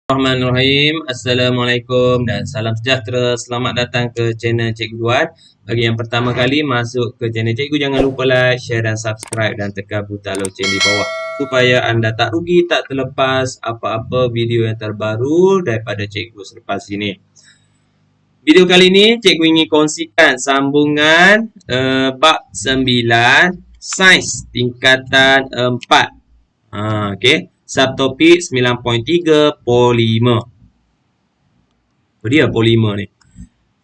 Bismillahirrahmanirrahim. Assalamualaikum dan salam sejahtera. Selamat datang ke channel Cikgu Duat. Bagi yang pertama kali masuk ke channel Cikgu, jangan lupa like, share dan subscribe dan tekan butang loceng di bawah supaya anda tak rugi, tak terlepas apa-apa video yang terbaru daripada Cikgu selepas ini. Video kali ini Cikgu ingin kongsikan sambungan bab 9 Sains tingkatan 4. Okey. Subtopik 9.3 polimer. Apa dia polimer ni?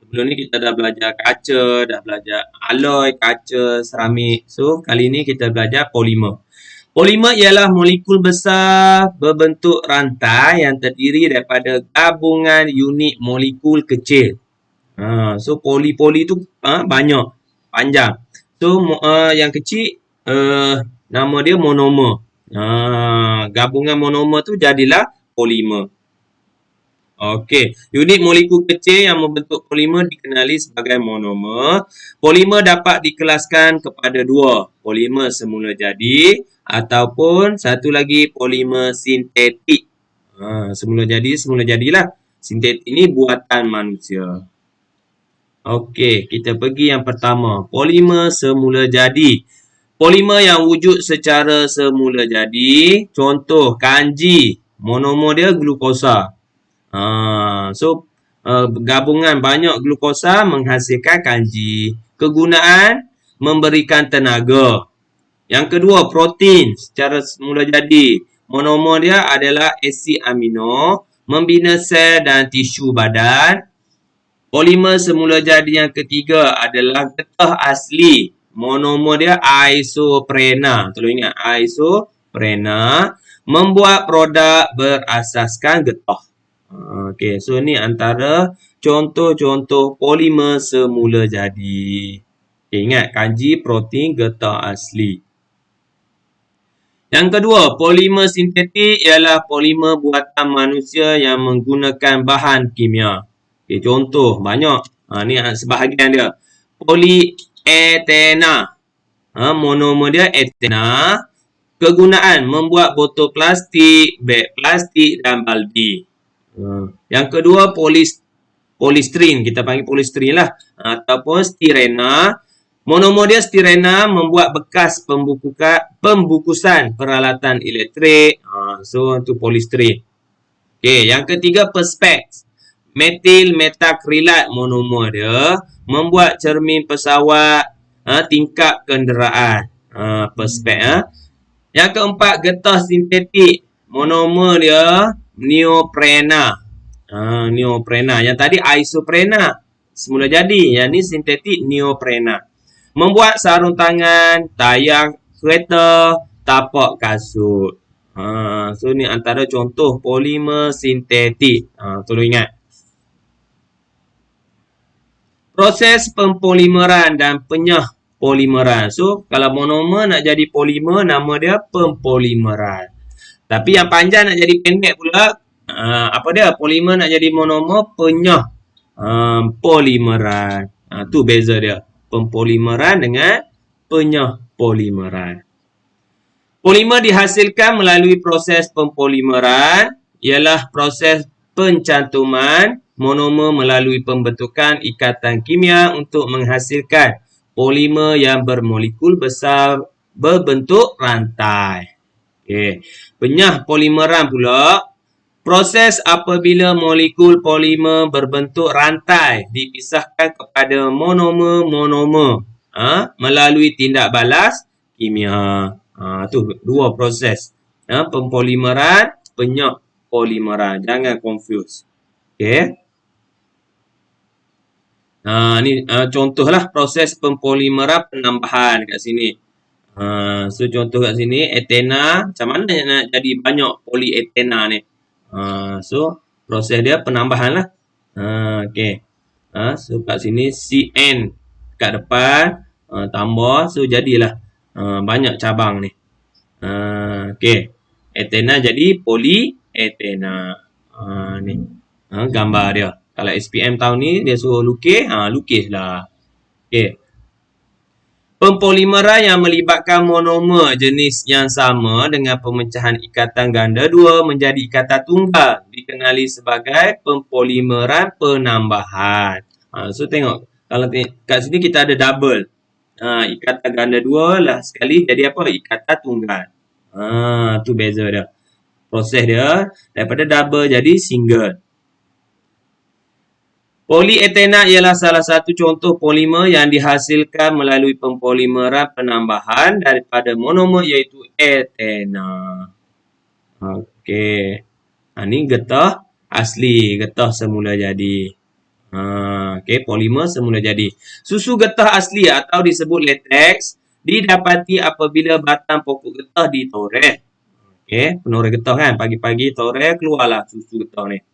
Sebelum ni kita dah belajar kaca, dah belajar alloy, kaca, seramik. So, kali ni kita belajar polimer. Polimer ialah molekul besar berbentuk rantai yang terdiri daripada gabungan unit molekul kecil. So, poli-poli tu banyak, panjang. So, yang kecil nama dia monomer. Gabungan monomer tu jadilah polimer. Okey, unit molekul kecil yang membentuk polimer dikenali sebagai monomer. Polimer dapat dikelaskan kepada dua, polimer semula jadi ataupun satu lagi polimer sintetik. Semula jadilah. Sintetik ni buatan manusia. Okey, kita pergi yang pertama, polimer semula jadi. Polimer yang wujud secara semula jadi, contoh kanji, monomer dia glukosa. Gabungan banyak glukosa menghasilkan kanji. Kegunaan memberikan tenaga. Yang kedua, protein secara semula jadi. Monomer dia adalah asid amino, membina sel dan tisu badan. Polimer semula jadi yang ketiga adalah getah asli. Monomer dia isoprena. Tolong ingat, isoprena. Membuat produk berasaskan getah. Okey, so ni antara contoh-contoh polimer semula jadi. Okay, ingat, kanji, protein, getah asli. Yang kedua, polimer sintetik ialah polimer buatan manusia yang menggunakan bahan kimia. Okay, contoh, banyak. Ni sebahagian dia. Polyethena. Monomer dia ethena. Kegunaan membuat botol plastik, beg plastik dan baldi. Yang kedua, polistrin. Kita panggil polistrin lah. Ataupun stirena. Monomer dia stirena membuat bekas pembukusan peralatan elektrik. So, itu polistrin. Okay, yang ketiga, perspex. Metil metakrilat monomer dia membuat cermin pesawat, tingkap kenderaan. Perspex. Yang keempat, getah sintetik. Monomer dia neoprena. Neoprena. Yang tadi isoprena. Semula jadi. Yang ni sintetik neoprena. Membuat sarung tangan, tayar kereta, tapak kasut. So, ni antara contoh polimer sintetik. Tolong ingat. Proses pempolimeran dan penyah polimeran. So, kalau monomer nak jadi polimer, nama dia pempolimeran. Tapi yang panjang nak jadi pendek pula, apa dia? Polimer nak jadi monomer, penyah polimeran. Tu beza dia. Pempolimeran dengan penyah polimeran. Polimer dihasilkan melalui proses pempolimeran ialah proses pencantuman monomer melalui pembentukan ikatan kimia untuk menghasilkan polimer yang bermolekul besar berbentuk rantai. Okay. Penyah polimeran pula, proses apabila molekul polimer berbentuk rantai dipisahkan kepada monomer-monomer melalui tindak balas kimia. Tu dua proses. Pempolimeran, penyah polimeran. Jangan confuse. Okay. Ni contohlah proses pempolimeran penambahan kat sini. So, contoh kat sini, ethena. Macam mana nak jadi banyak polyethena ni? So, proses dia penambahan lah. Okay. So, kat sini CN kat depan. Tambah. So, jadilah banyak cabang ni. Okay. Ethena jadi polyethena. Ni. Gambar dia. Kalau SPM tahun ni, dia suruh lukis. Lukislah. Okay. Pempolimeran yang melibatkan monomer jenis yang sama dengan pemecahan ikatan ganda dua menjadi ikatan tunggal dikenali sebagai pempolimeran penambahan. So tengok, kalau kat sini kita ada double. Ikatan ganda dua lah sekali jadi apa? Ikatan tunggal. Tu beza dia. Proses dia daripada double jadi single. Polietenat ialah salah satu contoh polimer yang dihasilkan melalui pempolimeran penambahan daripada monomer iaitu etena. Okey. Ni getah asli, getah semula jadi. Okey, polimer semula jadi. Susu getah asli atau disebut latex didapati apabila batang pokok getah ditoreh. Okey, penoreh getah kan, pagi-pagi toreh keluarlah susu getah ni.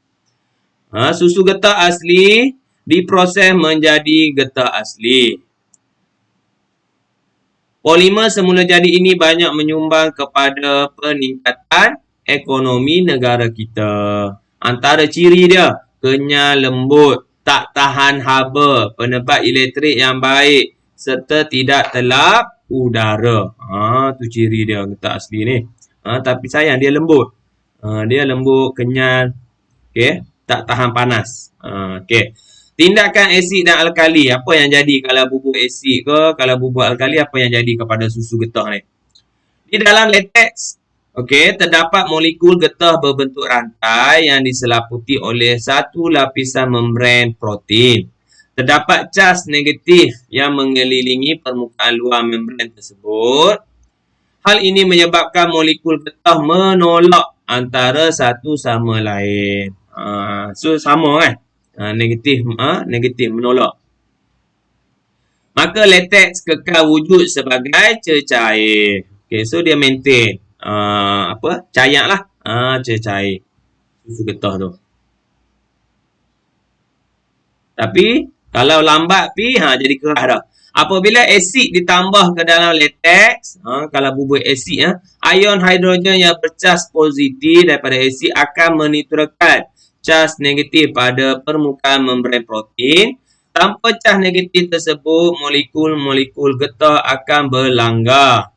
Susu getah asli diproses menjadi getah asli. Polimer semula jadi ini banyak menyumbang kepada peningkatan ekonomi negara kita. Antara ciri dia, kenyal, lembut, tak tahan haba, penebat elektrik yang baik serta tidak telap udara. Tu ciri dia getah asli ni. Tapi sayang dia lembut. Dia lembut, kenyal. Okey. Tak tahan panas. Okey. Tindakan asid dan alkali. Apa yang jadi kalau bubur asid ke, kalau bubur alkali, apa yang jadi kepada susu getah ni? Di dalam latex, okey, terdapat molekul getah berbentuk rantai yang diselaputi oleh satu lapisan membran protein. Terdapat cas negatif yang mengelilingi permukaan luar membran tersebut. Hal ini menyebabkan molekul getah menolak antara satu sama lain. So sama kan? Negatif menolak. Maka latex kekal wujud sebagai cecair. Okay, so dia maintain cair lah. Cecair susu getah tu. Tapi kalau lambat jadi keras dah. Apabila asid ditambah ke dalam latex, kalau bubur asid, ion hidrogen yang bercas positif daripada asid akan menetralkan cas negatif pada permukaan membran protein. Tanpa cas negatif tersebut, molekul-molekul getah akan berlanggar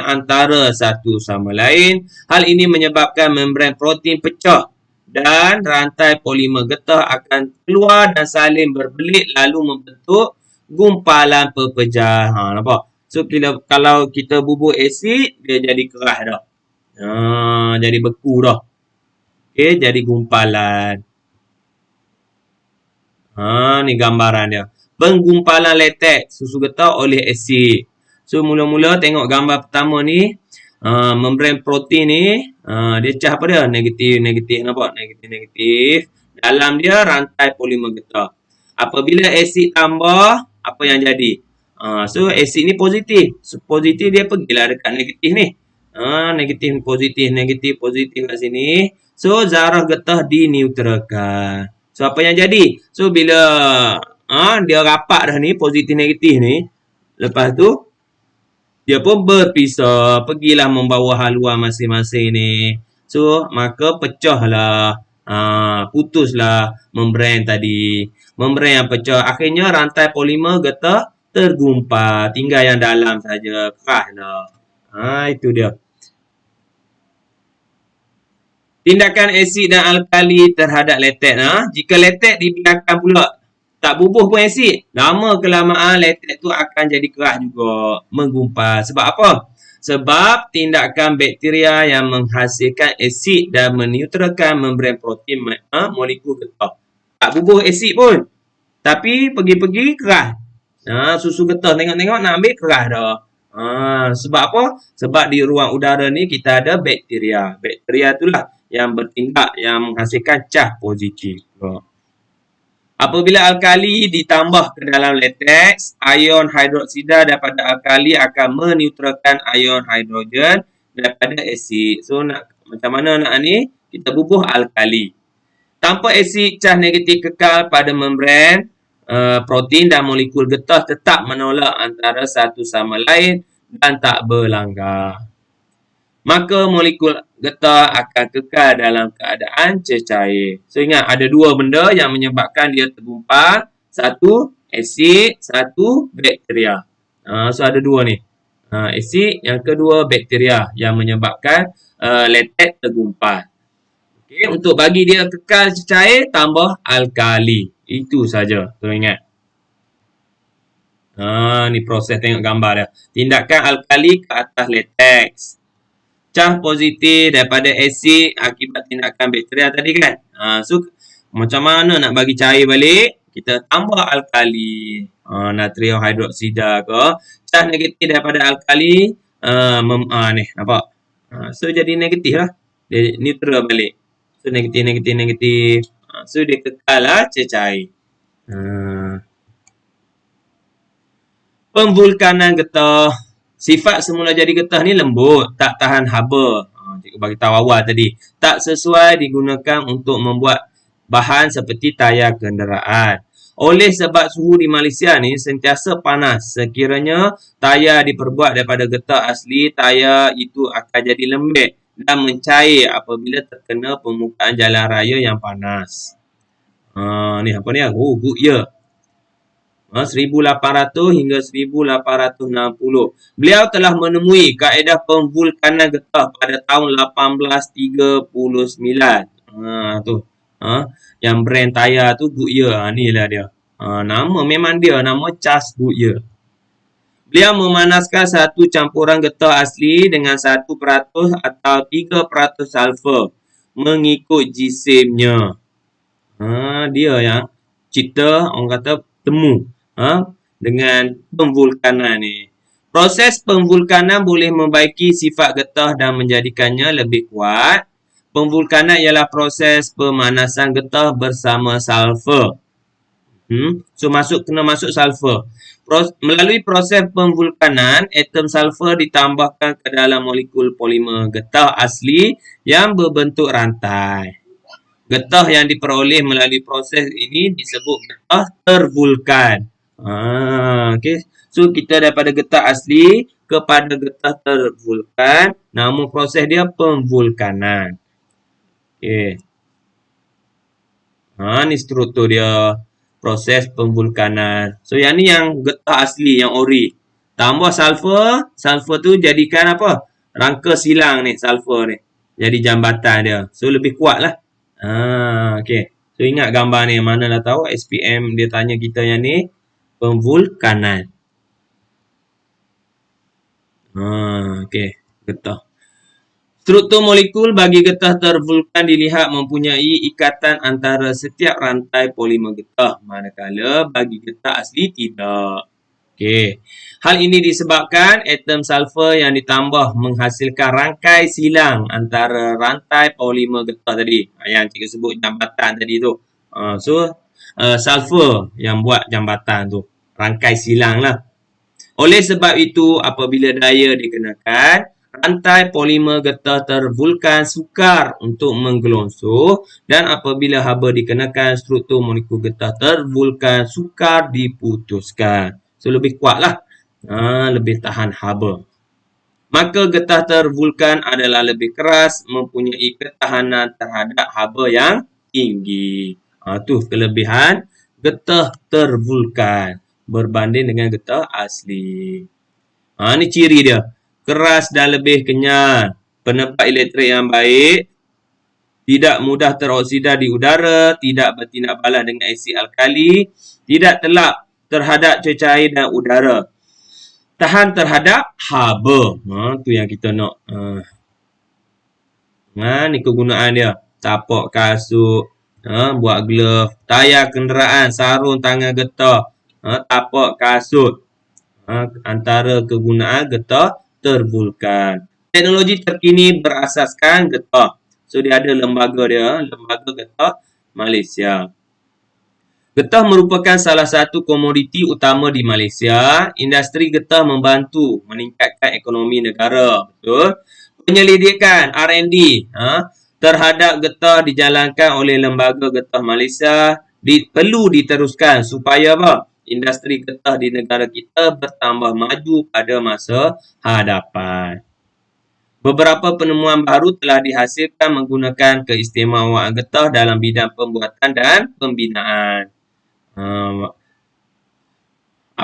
antara satu sama lain. Hal ini menyebabkan membran protein pecah dan rantai polimer getah akan keluar dan saling berbelit lalu membentuk gumpalan pepejah. Nampak? So, kalau kita bubur asid, dia jadi keras dah. Jadi beku dah. Okey, jadi gumpalan. Ni gambaran dia. Penggumpalan latex susu getah oleh asid. So, mula-mula tengok gambar pertama ni. Membran protein ni, dia cas apa dia? Negatif. Nampak? Negatif. Dalam dia rantai polimer getah. Apabila asid tambah, apa yang jadi? So, asid ni positif. So, positif dia pergilah dekat negatif ni. Negatif, positif kat sini. So, zarah getah dineutralkan. So, apa yang jadi? So, bila dia rapat dah ni, positif negatif ni. Lepas tu, dia pun berpisah. Pergilah membawa haluan masing-masing ni. So, maka pecahlah. Putuslah membran tadi. Membran yang pecah. Akhirnya rantai polimer getah tergumpal. Tinggal yang dalam saja. Keras dah. Itu dia. Tindakan asid dan alkali terhadap latex. Jika latex dibiarkan pula tak bubuh pun asid, lama kelamaan latex tu akan jadi keras juga. Menggumpal. Sebab apa? Sebab tindakan bakteria yang menghasilkan asid dan meneutralkan membran protein molekul getah. Tak bubuh asid pun. Tapi pergi-pergi keras. Susu getah tengok-tengok nak ambil keras dah. Sebab apa? Sebab di ruang udara ni kita ada bakteria. Bakteria itulah yang bertindak, yang menghasilkan cas positif. Apabila alkali ditambah ke dalam latex, ion hidroksida daripada alkali akan meneutralkan ion hidrogen daripada asid. So, macam mana nak ni? Kita bubuh alkali. Tanpa asid, cas negatif kekal pada membran protein dan molekul getah tetap menolak antara satu sama lain dan tak berlanggar. Maka molekul getah akan kekal dalam keadaan cecair. So, ingat ada dua benda yang menyebabkan dia tergumpal. Satu, asid. Satu, bakteria. So ada dua ni. Asid, yang kedua bakteria yang menyebabkan latex tergumpal. Okay, untuk bagi dia kekal cair, tambah alkali. Itu saja. Tolong ingat. Ni proses tengok gambar dia. Tindakan alkali ke atas latex. Cah positif daripada asid akibat tindakan bakteria tadi kan. So, macam mana nak bagi cair balik? Kita tambah alkali. Natrium hidroksida ke. Cah negatif daripada alkali. Ni, nampak? So, jadi negatif lah. Dia neutral balik. So, negatif. So, dia kekal lah cair. Pemvulkanan getah. Sifat semula jadi getah ni lembut, tak tahan haba. Cikgu bagi tahu awal tadi. Tak sesuai digunakan untuk membuat bahan seperti tayar kenderaan. Oleh sebab suhu di Malaysia ni sentiasa panas. Sekiranya tayar diperbuat daripada getah asli, tayar itu akan jadi lembek dan mencair apabila terkena permukaan jalan raya yang panas. Ni apa ni? Good year. 1800 hingga 1860. Beliau telah menemui kaedah pemvulkanan getah pada tahun 1839. Yang brand tayar tu Goodyear. Ni lah dia. Nama memang dia, nama Charles Goodyear. Beliau memanaskan satu campuran getah asli dengan 1% atau 3% sulfur mengikut jisimnya. Dia yang cipta, orang kata temu dengan pemvulkanan ni. Proses pemvulkanan boleh membaiki sifat getah dan menjadikannya lebih kuat. Pemvulkanan ialah proses pemanasan getah bersama sulfur. So kena masuk sulfur. Melalui proses pemvulkanan, atom sulfur ditambahkan ke dalam molekul polimer getah asli yang berbentuk rantai. Getah yang diperoleh melalui proses ini disebut getah tervulkan. Okay. So, kita daripada getah asli kepada getah tervulkan. Nama proses dia pemvulkanan. Okay. Ni struktur dia. Proses pemvulkanan. So, yang ni yang getah asli, yang ori. Tambah sulfur. Sulfur tu jadikan apa? Rangka silang ni, sulfur ni. Jadi jambatan dia. So, lebih kuat lah. Okay. So, ingat gambar ni. Mana dah tahu SPM dia tanya kita yang ni. Pemvulkanan. Okay. Getah. Struktur molekul bagi getah tervulkan dilihat mempunyai ikatan antara setiap rantai polimer getah. Manakala bagi getah asli tidak. Okay. Hal ini disebabkan atom sulfur yang ditambah menghasilkan rangkai silang antara rantai polimer getah tadi. Yang cikgu sebut jambatan tadi tu. Sulfur yang buat jambatan tu. Rangkai silang lah. Oleh sebab itu, apabila daya dikenakan, rantai polimer getah tervulkan sukar untuk menggelonsuh dan apabila haba dikenakan, struktur molekul getah tervulkan sukar diputuskan. So, lebih kuat lah. Lebih tahan haba. Maka getah tervulkan adalah lebih keras, mempunyai ketahanan terhadap haba yang tinggi. Tu kelebihan getah tervulkan berbanding dengan getah asli. Ni ciri dia. Keras dan lebih kenyal. Penebat elektrik yang baik. Tidak mudah teroksida di udara. Tidak bertindak balas dengan asid alkali. Tidak telap terhadap cecair dan udara. Tahan terhadap haba. Tu yang kita nak. Ni kegunaan dia. Tapak kasut. Buat glove. Tayar kenderaan. Sarung tangan getah. Tapak kasut. Antara kegunaan getah tervulkan. Teknologi terkini berasaskan getah. So, dia ada lembaga dia. Lembaga Getah Malaysia. Getah merupakan salah satu komoditi utama di Malaysia. Industri getah membantu meningkatkan ekonomi negara. Betul? Penyelidikan R&D terhadap getah dijalankan oleh Lembaga Getah Malaysia perlu diteruskan supaya apa? Industri getah di negara kita bertambah maju pada masa hadapan. Beberapa penemuan baru telah dihasilkan menggunakan keistimewaan getah dalam bidang pembuatan dan pembinaan.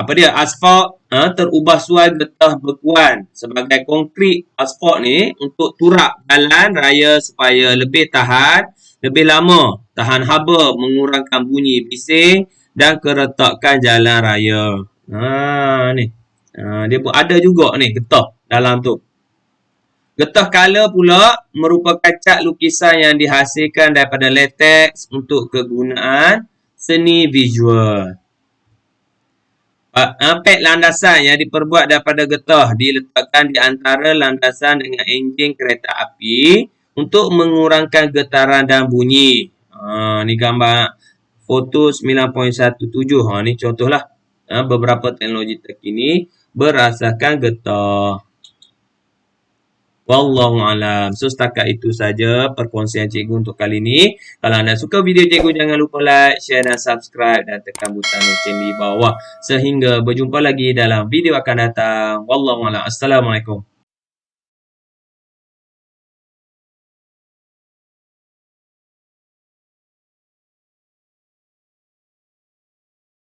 Apa dia? Asfalt terubah suai getah bekuan sebagai konkrit. Asfalt ni untuk turap jalan raya supaya lebih tahan, lebih lama, tahan haba, mengurangkan bunyi bising dan keretakan jalan raya. Ni. Dia pun ada juga ni getah dalam tu. Getah color pula merupakan cat lukisan yang dihasilkan daripada latex untuk kegunaan seni visual. Pad landasan yang diperbuat daripada getah diletakkan di antara landasan dengan enjin kereta api untuk mengurangkan getaran dan bunyi. Ni gambar foto 9.17. Ni contohlah beberapa teknologi terkini berasaskan getah. Wallahualam. So setakat itu saja perkongsian cikgu untuk kali ini. Kalau anda suka video cikgu, jangan lupa like, share dan subscribe dan tekan butang lonceng di bawah. Sehingga berjumpa lagi dalam video akan datang. Wallahualam. Assalamualaikum.